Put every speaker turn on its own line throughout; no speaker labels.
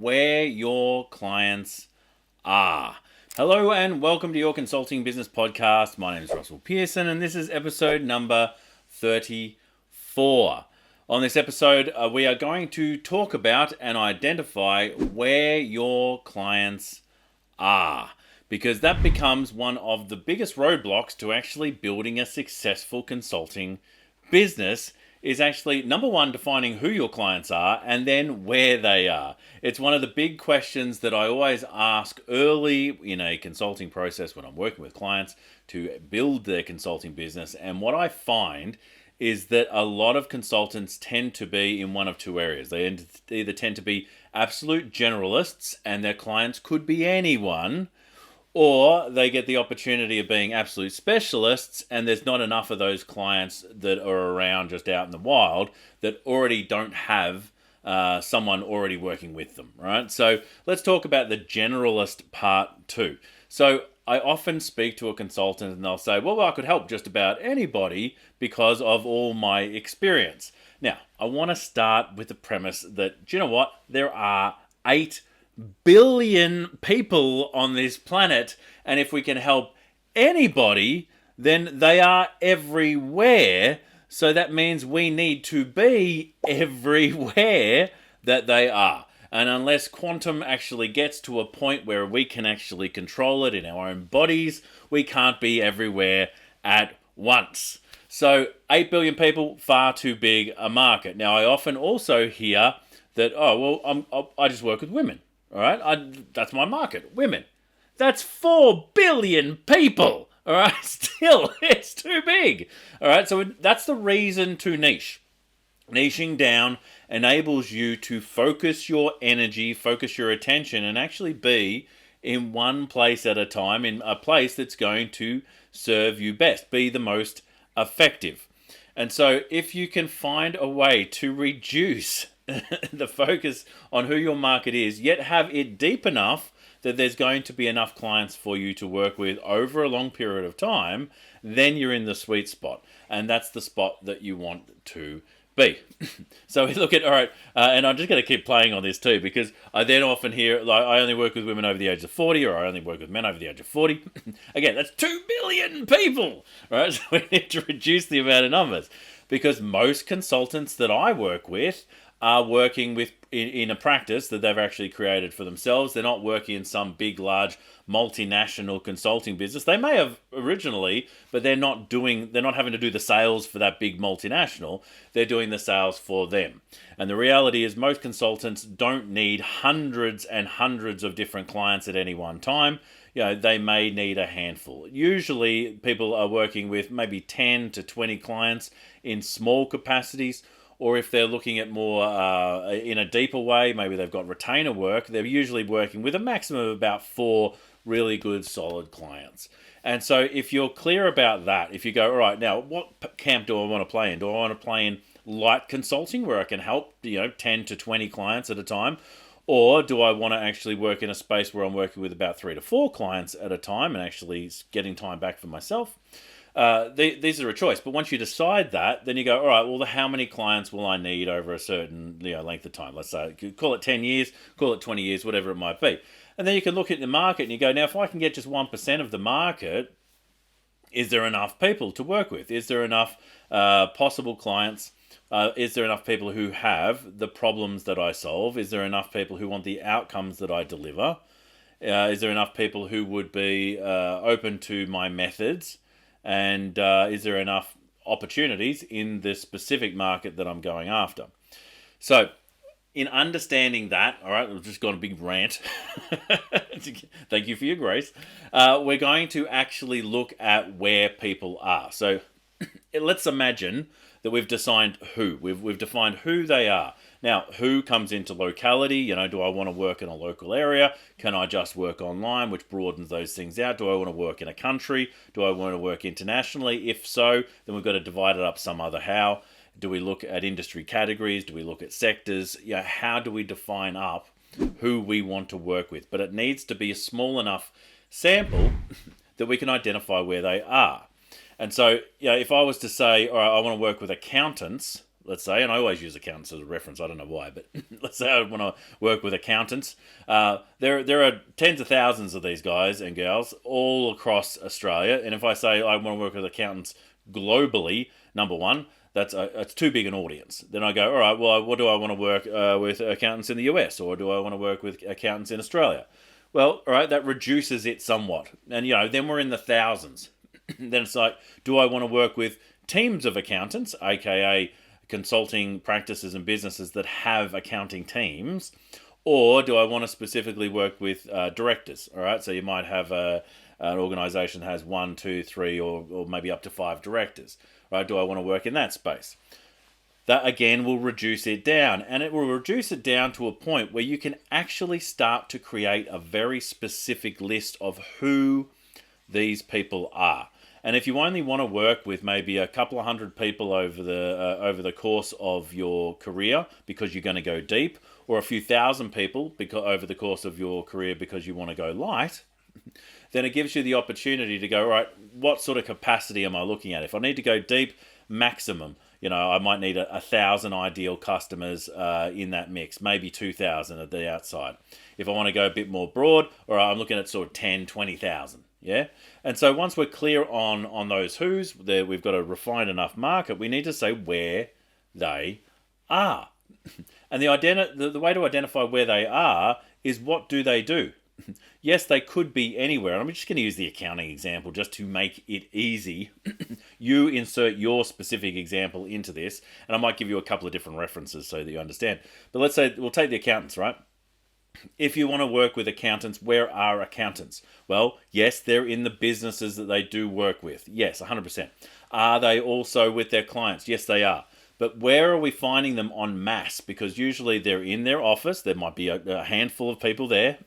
where your clients are. Hello and welcome to your Consulting Business Podcast. My name is Russell Pearson and this is episode number 34. On this episode, we are going to talk about and identify where your clients are, because that becomes one of the biggest roadblocks to actually building a successful consulting business. Is actually, number one, defining who your clients are and then where they are. It's one of the big questions that I always ask early in a consulting process when I'm working with clients to build their consulting business. And what I find is that a lot of consultants tend to be in one of two areas. They either tend to be absolute generalists and their clients could be anyone, or they get the opportunity of being absolute specialists and there's not enough of those clients that are around just out in the wild that already don't have someone already working with them, right? So let's talk about the generalist part too. So I often speak to a consultant and they'll say, well, I could help just about anybody because of all my experience. Now, I want to start with the premise that, do you know what? There are 8 billion people on this planet, and if we can help anybody, then they are everywhere. So that means we need to be everywhere that they are. And unless quantum actually gets to a point where we can actually control it in our own bodies, we can't be everywhere at once. So 8 billion people, far too big a market. Now, I often also hear that, I just work with women. All right, that's my market, women. That's 4 billion people. All right, still, it's too big. All right, so that's the reason to niche. Niching down enables you to focus your energy, focus your attention, and actually be in one place at a time, in a place that's going to serve you best, be the most effective. And so if you can find a way to reduce the focus on who your market is, yet have it deep enough that there's going to be enough clients for you to work with over a long period of time, then you're in the sweet spot. And that's the spot that you want to be. So we look at, all right, and I'm just going to keep playing on this too, because I then often hear, like, I only work with women over the age of 40, or I only work with men over the age of 40. Again, that's 2 billion people, right? So we need to reduce the amount of numbers, because most consultants that I work with are working with in a practice that they've actually created for themselves. They're not working in some big, large, multinational consulting business. They may have originally, but they're not having to do the sales for that big multinational. They're doing the sales for them. And the reality is most consultants don't need hundreds and hundreds of different clients at any one time. They may need a handful. Usually people are working with maybe 10 to 20 clients in small capacities. Or if they're looking at more in a deeper way, maybe they've got retainer work, they're usually working with a maximum of about 4 really good, solid clients. And so if you're clear about that, if you go, all right, now what camp do I want to play in? Do I want to play in light consulting where I can help 10 to 20 clients at a time? Or do I want to actually work in a space where I'm working with about 3 to 4 clients at a time and actually getting time back for myself? These are a choice, but once you decide that, then you go, all right, well, how many clients will I need over a certain length of time? Let's say, call it 10 years, call it 20 years, whatever it might be. And then you can look at the market and you go, now, if I can get just 1% of the market, is there enough people to work with? Is there enough possible clients? Is there enough people who have the problems that I solve? Is there enough people who want the outcomes that I deliver? Is there enough people who would be open to my methods? And is there enough opportunities in the specific market that I'm going after? So in understanding that, all right, I've just got a big rant. Thank you for your grace. We're going to actually look at where people are. So let's imagine that we've defined who. We've defined who they are. Now, who comes into locality? Do I want to work in a local area? Can I just work online, which broadens those things out? Do I want to work in a country? Do I want to work internationally? If so, then we've got to divide it up some other how. Do we look at industry categories? Do we look at sectors? How do we define up who we want to work with? But it needs to be a small enough sample that we can identify where they are. And so, if I was to say, all right, I want to work with accountants, let's say, and I always use accountants as a reference, I don't know why, but let's say I want to work with accountants. There are tens of thousands of these guys and girls all across Australia, and if I say I want to work with accountants globally, number one, it's too big an audience. Then I go, all right, well, what do I want to work with accountants in the US, or do I want to work with accountants in Australia? Well, all right, that reduces it somewhat, and then we're in the thousands. Then it's like, do I want to work with teams of accountants, aka consulting practices and businesses that have accounting teams, or do I want to specifically work with directors? All right, so you might have an organization that has 1, 2, 3, or maybe up to 5 directors. Right? Do I want to work in that space? That again will reduce it down, and it will reduce it down to a point where you can actually start to create a very specific list of who these people are. And if you only want to work with maybe a couple of hundred people over the course of your career because you're going to go deep, or a few thousand people over the course of your career because you want to go light, then it gives you the opportunity to go, all right, what sort of capacity am I looking at? If I need to go deep, maximum, I might need 1,000 ideal customers in that mix, maybe 2,000 at the outside. If I want to go a bit more broad, or I'm looking at sort of 10, 20,000. Yeah. And so once we're clear on those who's, we've got a refined enough market, we need to say where they are. And the way to identify where they are is, what do they do? Yes, they could be anywhere. I'm just going to use the accounting example just to make it easy. You insert your specific example into this, and I might give you a couple of different references so that you understand. But let's say we'll take the accountants, right? If you want to work with accountants, where are accountants? Well, yes, they're in the businesses that they do work with. Yes, 100%. Are they also with their clients? Yes, they are. But where are we finding them en masse? Because usually they're in their office. There might be a handful of people there.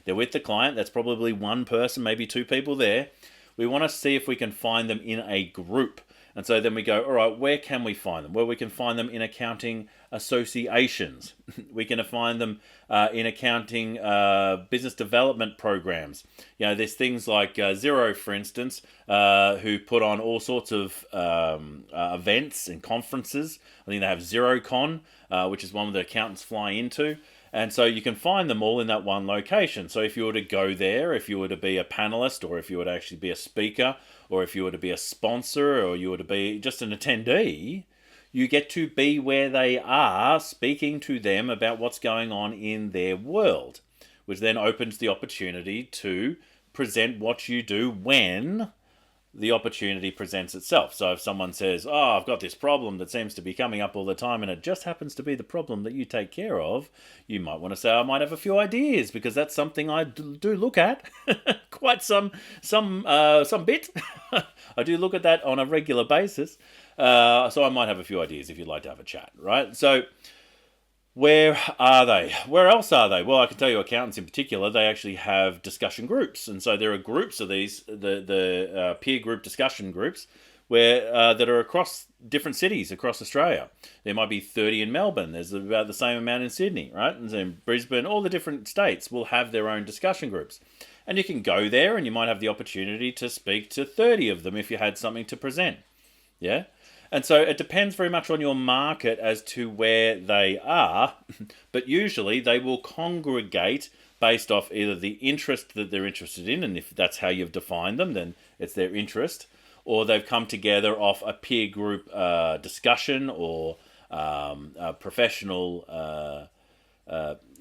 They're with the client. That's probably one person, maybe 2 people there. We want to see if we can find them in a group. And so then we go, all right, where can we find them? Well, we can find them in accounting associations. We can find them in accounting business development programs. There's things like Xero, for instance, who put on all sorts of events and conferences. I think they have XeroCon, which is one that accountants fly into. And so you can find them all in that one location. So if you were to go there, if you were to be a panelist, or if you were to actually be a speaker, or if you were to be a sponsor, or you were to be just an attendee, you get to be where they are, speaking to them about what's going on in their world, which then opens the opportunity to present what you do when the opportunity presents itself. So if someone says, oh, I've got this problem that seems to be coming up all the time, and it just happens to be the problem that you take care of, you might want to say, I might have a few ideas, because that's something I do look at quite some bit. I do look at that on a regular basis. So I might have a few ideas if you'd like to have a chat, right? So where are they? Where else are they? Well, I can tell you, accountants in particular, they actually have discussion groups. And so there are groups of these, the peer group discussion groups, where that are across different cities across Australia. There might be 30 in Melbourne. There's about the same amount in Sydney, right? And in Brisbane, all the different states will have their own discussion groups. And you can go there, and you might have the opportunity to speak to 30 of them if you had something to present. Yeah? And so it depends very much on your market as to where they are, but usually they will congregate based off either the interest that they're interested in, and if that's how you've defined them, then it's their interest, or they've come together off a peer group discussion, or a professional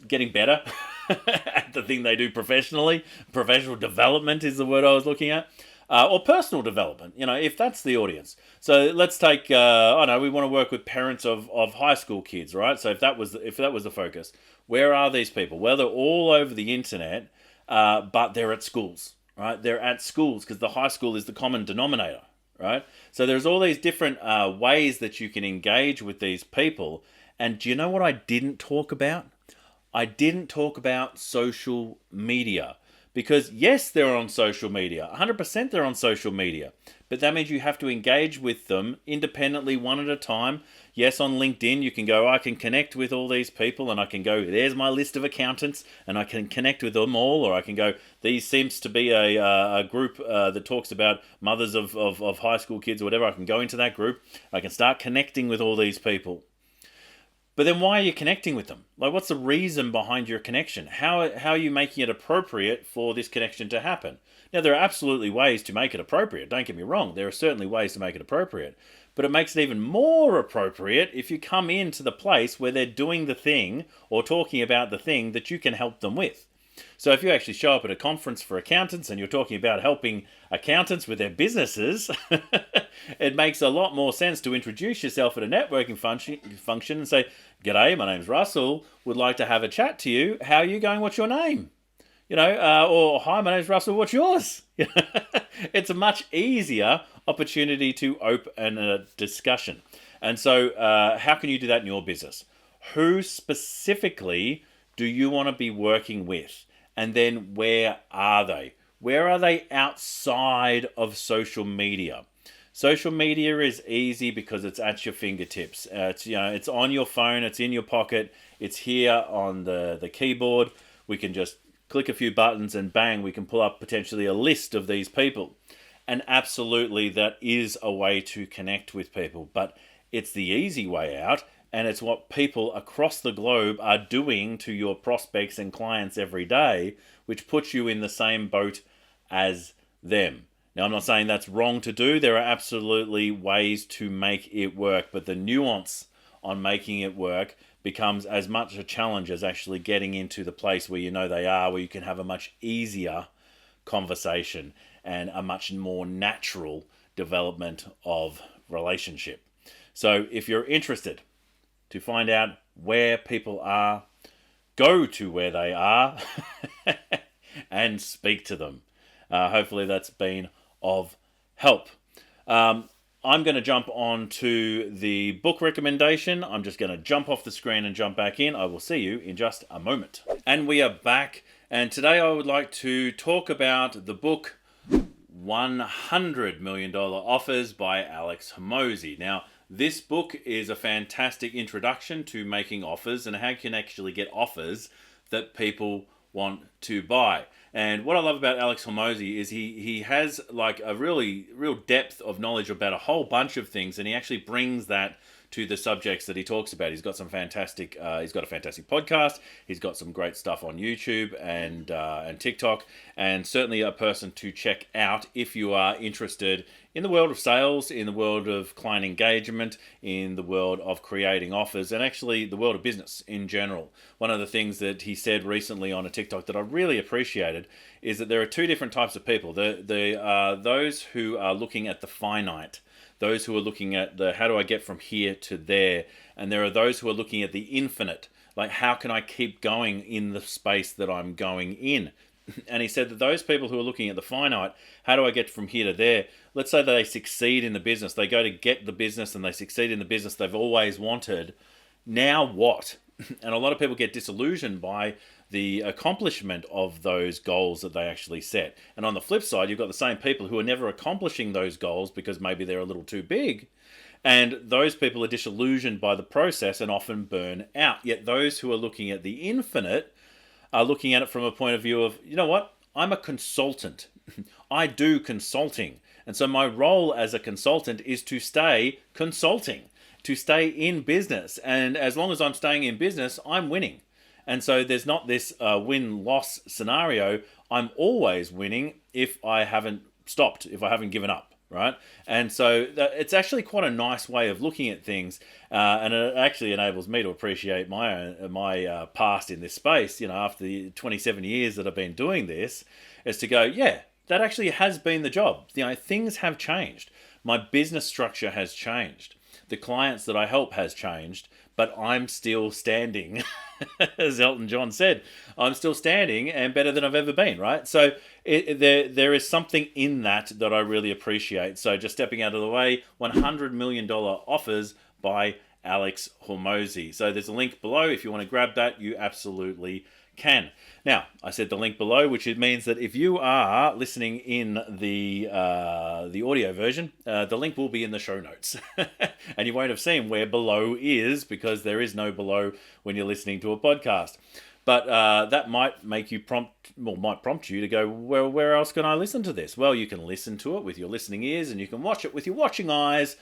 getting better at the thing they do professionally. Professional development is the word I was looking at. Or personal development, if that's the audience. So let's take, we want to work with parents of high school kids, right? So if that was the focus, where are these people? Well, they're all over the internet, but they're at schools, right? They're at schools because the high school is the common denominator, right? So there's all these different ways that you can engage with these people. And do you know what I didn't talk about? I didn't talk about social media. Because yes, they're on social media. 100% they're on social media. But that means you have to engage with them independently, one at a time. Yes, on LinkedIn, you can go, I can connect with all these people, and I can go, there's my list of accountants, and I can connect with them all. Or I can go, these seems to be a group that talks about mothers of high school kids or whatever. I can go into that group. I can start connecting with all these people. But then why are you connecting with them? Like, what's the reason behind your connection? How are you making it appropriate for this connection to happen? Now, there are absolutely ways to make it appropriate. Don't get me wrong. There are certainly ways to make it appropriate. But it makes it even more appropriate if you come into the place where they're doing the thing or talking about the thing that you can help them with. So if you actually show up at a conference for accountants and you're talking about helping accountants with their businesses, it makes a lot more sense to introduce yourself at a networking function and say, "G'day, my name's Russell. Would like to have a chat to you. How are you going? What's your name?" Or "Hi, my name's Russell. What's yours?" It's a much easier opportunity to open a discussion. And so how can you do that in your business? Who specifically do you want to be working with? And then where are they? Where are they outside of social media? Social media is easy because it's at your fingertips. It's on your phone, it's in your pocket, it's here on the keyboard. We can just click a few buttons and bang, we can pull up potentially a list of these people. And absolutely, that is a way to connect with people, but it's the easy way out. And it's what people across the globe are doing to your prospects and clients every day, which puts you in the same boat as them. Now, I'm not saying that's wrong to do. There are absolutely ways to make it work, but the nuance on making it work becomes as much a challenge as actually getting into the place where you know they are, where you can have a much easier conversation and a much more natural development of relationship. So if you're interested to find out where people are, go to where they are and speak to them. Hopefully that's been of help. I'm going to jump on to the book recommendation. I'm just going to jump off the screen and jump back in. I will see you in just a moment. And we are back. And today I would like to talk about the book $100 Million Offers by Alex Hormozi. Now, this book is a fantastic introduction to making offers and how you can actually get offers that people want to buy. And what I love about Alex Hormozi is he has like a real depth of knowledge about a whole bunch of things, and he actually brings that to the subjects that he talks about. He's got a fantastic podcast. He's got some great stuff on YouTube and TikTok, and certainly a person to check out if you are interested in the world of sales, in the world of client engagement, in the world of creating offers, and actually the world of business in general. One of the things that he said recently on a TikTok that I really appreciated is that there are two different types of people. There are those who are looking at the finite, those who are looking at the how do I get from here to there, and there are those who are looking at the infinite, like how can I keep going in the space that I'm going in. And he said that those people who are looking at the finite, how do I get from here to there? Let's say they succeed in the business. They go to get the business and they succeed in the business they've always wanted. Now what? And a lot of people get disillusioned by the accomplishment of those goals that they actually set. And on the flip side, you've got the same people who are never accomplishing those goals because maybe they're a little too big. And those people are disillusioned by the process and often burn out. Yet those who are looking at the infinite are looking at it from a point of view of, you know what? I'm a consultant. I do consulting. And so my role as a consultant is to stay consulting, to stay in business. And as long as I'm staying in business, I'm winning. And so there's not this win-loss scenario. I'm always winning if I haven't stopped, if I haven't given up. Right? And so it's actually quite a nice way of looking at things, and it actually enables me to appreciate my past in this space, after the 27 years that I've been doing this, is to go, yeah, that actually has been the job. Things have changed. My business structure has changed. The clients that I help has changed, but I'm still standing. As Elton John said, I'm still standing and better than I've ever been, right? So there is something in that I really appreciate. So just stepping out of the way, $100 million offers by Alex Hormozi. So there's a link below. If you want to grab that, you absolutely can. Now, I said the link below, which it means that if you are listening in the audio version, the link will be in the show notes. And you won't have seen where below is because there is no below when you're listening to a podcast. But that might prompt you to go, well, where else can I listen to this? Well, you can listen to it with your listening ears and you can watch it with your watching eyes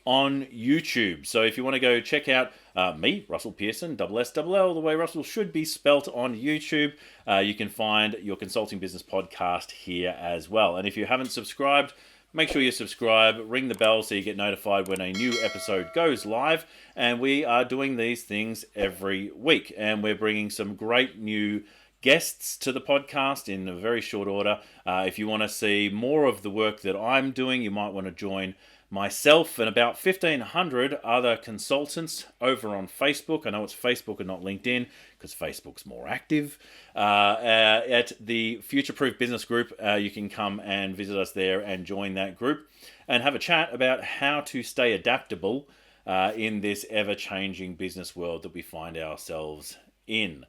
on YouTube. So if you want to go check out me, Russell Pearson, SSLL, the way Russell should be spelt on YouTube, you can find your Consulting Business Podcast here as well. And if you haven't subscribed, make sure you subscribe, ring the bell so you get notified when a new episode goes live. And we are doing these things every week. And we're bringing some great new guests to the podcast in a very short order. If you want to see more of the work that I'm doing, you might want to join myself and about 1,500 other consultants over on Facebook. I know it's Facebook and not LinkedIn because Facebook's more active. At the Future Proof Business Group, you can come and visit us there and join that group and have a chat about how to stay adaptable in this ever-changing business world that we find ourselves in.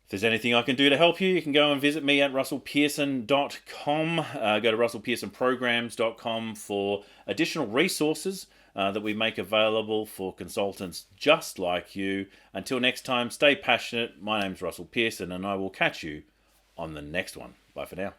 If there's anything I can do to help you, you can go and visit me at russellpearson.com. Go to russellpearsonprograms.com for additional resources that we make available for consultants just like you. Until next time, stay passionate. My name's Russell Pearson, and I will catch you on the next one. Bye for now.